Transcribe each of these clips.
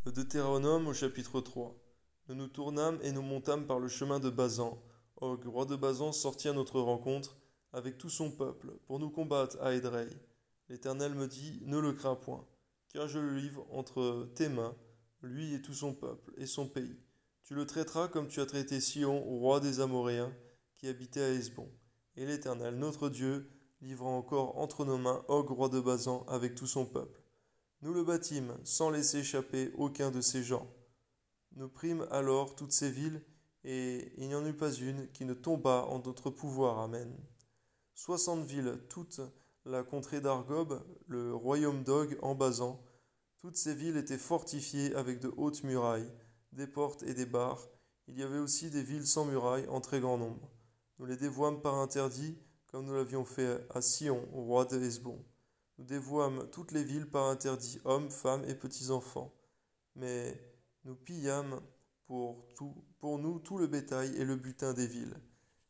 Le Deutéronome au chapitre 3. Nous nous tournâmes et nous montâmes par le chemin de Basan. Og, roi de Basan, sortit à notre rencontre avec tout son peuple pour nous combattre à Édrei. L'Éternel me dit, ne le crains point, car je le livre entre tes mains, lui et tout son peuple et son pays. Tu le traiteras comme tu as traité Sion, roi des Amoréens, qui habitait à Hesbon. Et l'Éternel, notre Dieu, livra encore entre nos mains Og, roi de Basan, avec tout son peuple. Nous le bâtîmes, sans laisser échapper aucun de ses gens. Nous prîmes alors toutes ces villes, et il n'y en eut pas une qui ne tombât en notre pouvoir. Amen. 60 villes, toute la contrée d'Argob, le royaume d'Og en Basan. Toutes ces villes étaient fortifiées avec de hautes murailles, des portes et des barres. Il y avait aussi des villes sans murailles en très grand nombre. Nous les dévouâmes par interdit, comme nous l'avions fait à Sion, au roi de Hesbon. Nous dévouâmes toutes les villes par interdit, hommes, femmes et petits-enfants. Mais nous pillâmes pour nous tout le bétail et le butin des villes.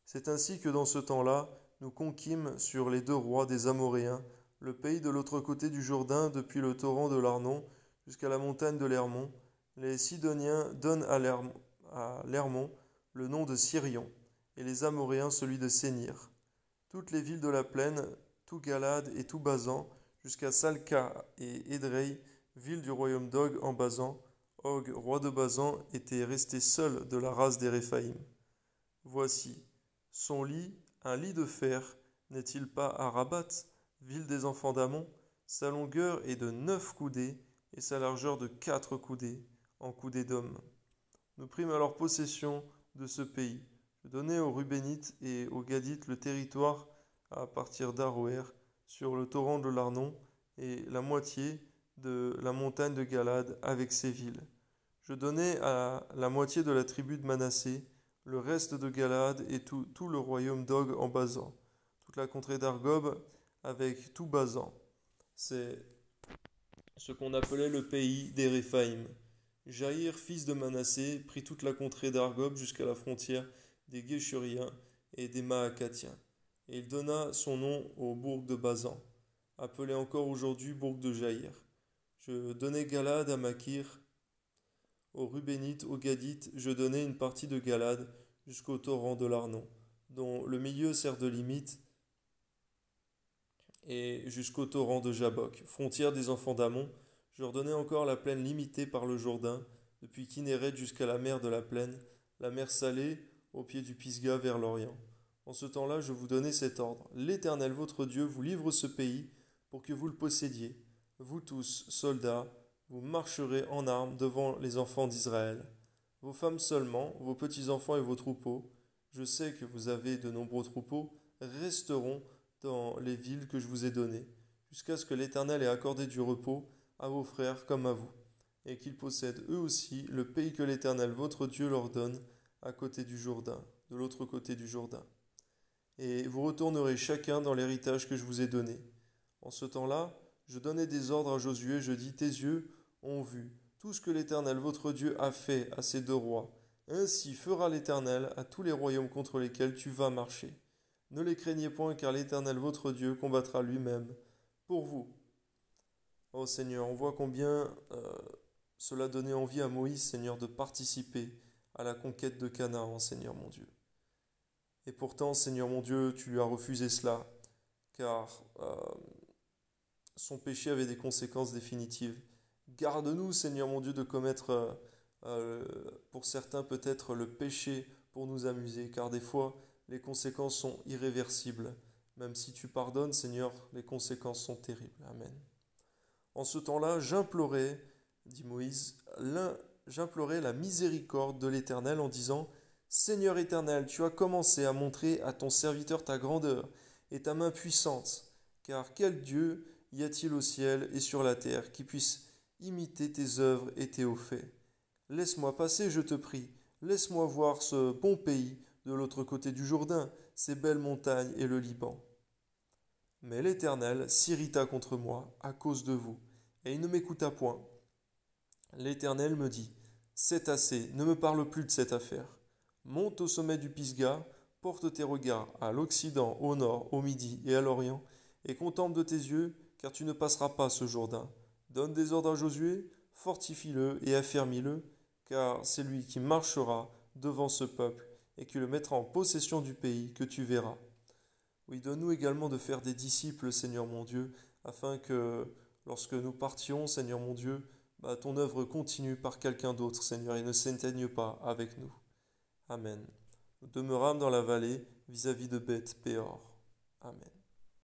C'est ainsi que dans ce temps-là, nous conquîmes sur les 2 rois des Amoréens, le pays de l'autre côté du Jourdain, depuis le torrent de l'Arnon jusqu'à la montagne de l'Hermon. Les Sidoniens donnent à l'Hermon le nom de Sirion, et les Amoréens celui de Sénir. Toutes les villes de la plaine, tout Galade et tout Basan, jusqu'à Salca et Édrei, ville du royaume d'Og en Basan. Og, roi de Basan, était resté seul de la race des Réphaïm. Voici, son lit, un lit de fer, n'est-il pas à Rabat, ville des enfants d'Amon? Sa longueur est de 9 coudées, et sa largeur de 4 coudées, en coudées d'homme. Nous prîmes alors possession de ce pays. Je donnai aux Rubénites et aux Gadites le territoire à partir d'Aroër, sur le torrent de l'Arnon, et la moitié de la montagne de Galade avec ses villes. Je donnai à la moitié de la tribu de Manassé, le reste de Galade et tout le royaume d'Og en Basan, toute la contrée d'Argob avec tout Basan. C'est ce qu'on appelait le pays des Réphaïm. Jaïr, fils de Manassé, prit toute la contrée d'Argob jusqu'à la frontière des Guéchuriens et des Maacathiens. Et il donna son nom au bourg de Basan, appelé encore aujourd'hui bourg de Jaïr. Je donnai Galade à Makir, aux Rubénites, aux Gadites, je donnai une partie de Galade jusqu'au torrent de l'Arnon, dont le milieu sert de limite, et jusqu'au torrent de Jabbok, frontière des enfants d'Amon. Je leur donnai encore la plaine limitée par le Jourdain, depuis Kinneret jusqu'à la mer de la plaine, la mer salée, au pied du Pisga vers l'Orient. En ce temps-là, je vous donnai cet ordre. L'Éternel votre Dieu vous livre ce pays pour que vous le possédiez. Vous tous, soldats, vous marcherez en armes devant les enfants d'Israël. Vos femmes seulement, vos petits-enfants et vos troupeaux, je sais que vous avez de nombreux troupeaux, resteront dans les villes que je vous ai données, jusqu'à ce que l'Éternel ait accordé du repos à vos frères comme à vous, et qu'ils possèdent eux aussi le pays que l'Éternel votre Dieu leur donne à côté du Jourdain, de l'autre côté du Jourdain. Et vous retournerez chacun dans l'héritage que je vous ai donné. En ce temps-là, je donnai des ordres à Josué, je dis, tes yeux ont vu tout ce que l'Éternel votre Dieu a fait à ces 2 rois. Ainsi fera l'Éternel à tous les royaumes contre lesquels tu vas marcher. Ne les craignez point, car l'Éternel votre Dieu combattra lui-même pour vous. Oh Seigneur, on voit combien cela donnait envie à Moïse, Seigneur, de participer à la conquête de Canaan, Seigneur mon Dieu. Et pourtant, Seigneur mon Dieu, tu lui as refusé cela, car son péché avait des conséquences définitives. Garde-nous, Seigneur mon Dieu, de commettre, pour certains peut-être, le péché pour nous amuser, car des fois, les conséquences sont irréversibles. Même si tu pardonnes, Seigneur, les conséquences sont terribles. Amen. En ce temps-là, j'implorais, dit Moïse, j'implorais la miséricorde de l'Éternel en disant, Seigneur éternel, tu as commencé à montrer à ton serviteur ta grandeur et ta main puissante, car quel Dieu y a-t-il au ciel et sur la terre qui puisse imiter tes œuvres et tes hauts faits? Laisse-moi passer, je te prie, laisse-moi voir ce bon pays de l'autre côté du Jourdain, ces belles montagnes et le Liban. Mais l'Éternel s'irrita contre moi à cause de vous, et il ne m'écouta point. L'Éternel me dit, c'est assez, ne me parle plus de cette affaire. Monte au sommet du Pisga, porte tes regards à l'Occident, au Nord, au Midi et à l'Orient, et contemple de tes yeux, car tu ne passeras pas ce Jourdain. Donne des ordres à Josué, fortifie-le et affermis-le, car c'est lui qui marchera devant ce peuple et qui le mettra en possession du pays que tu verras. Oui, donne-nous également de faire des disciples, Seigneur mon Dieu, afin que lorsque nous partions, Seigneur mon Dieu, ton œuvre continue par quelqu'un d'autre, Seigneur, et ne s'éteigne pas avec nous. Amen. Nous demeurâmes dans la vallée vis-à-vis de Beth Péor. Amen.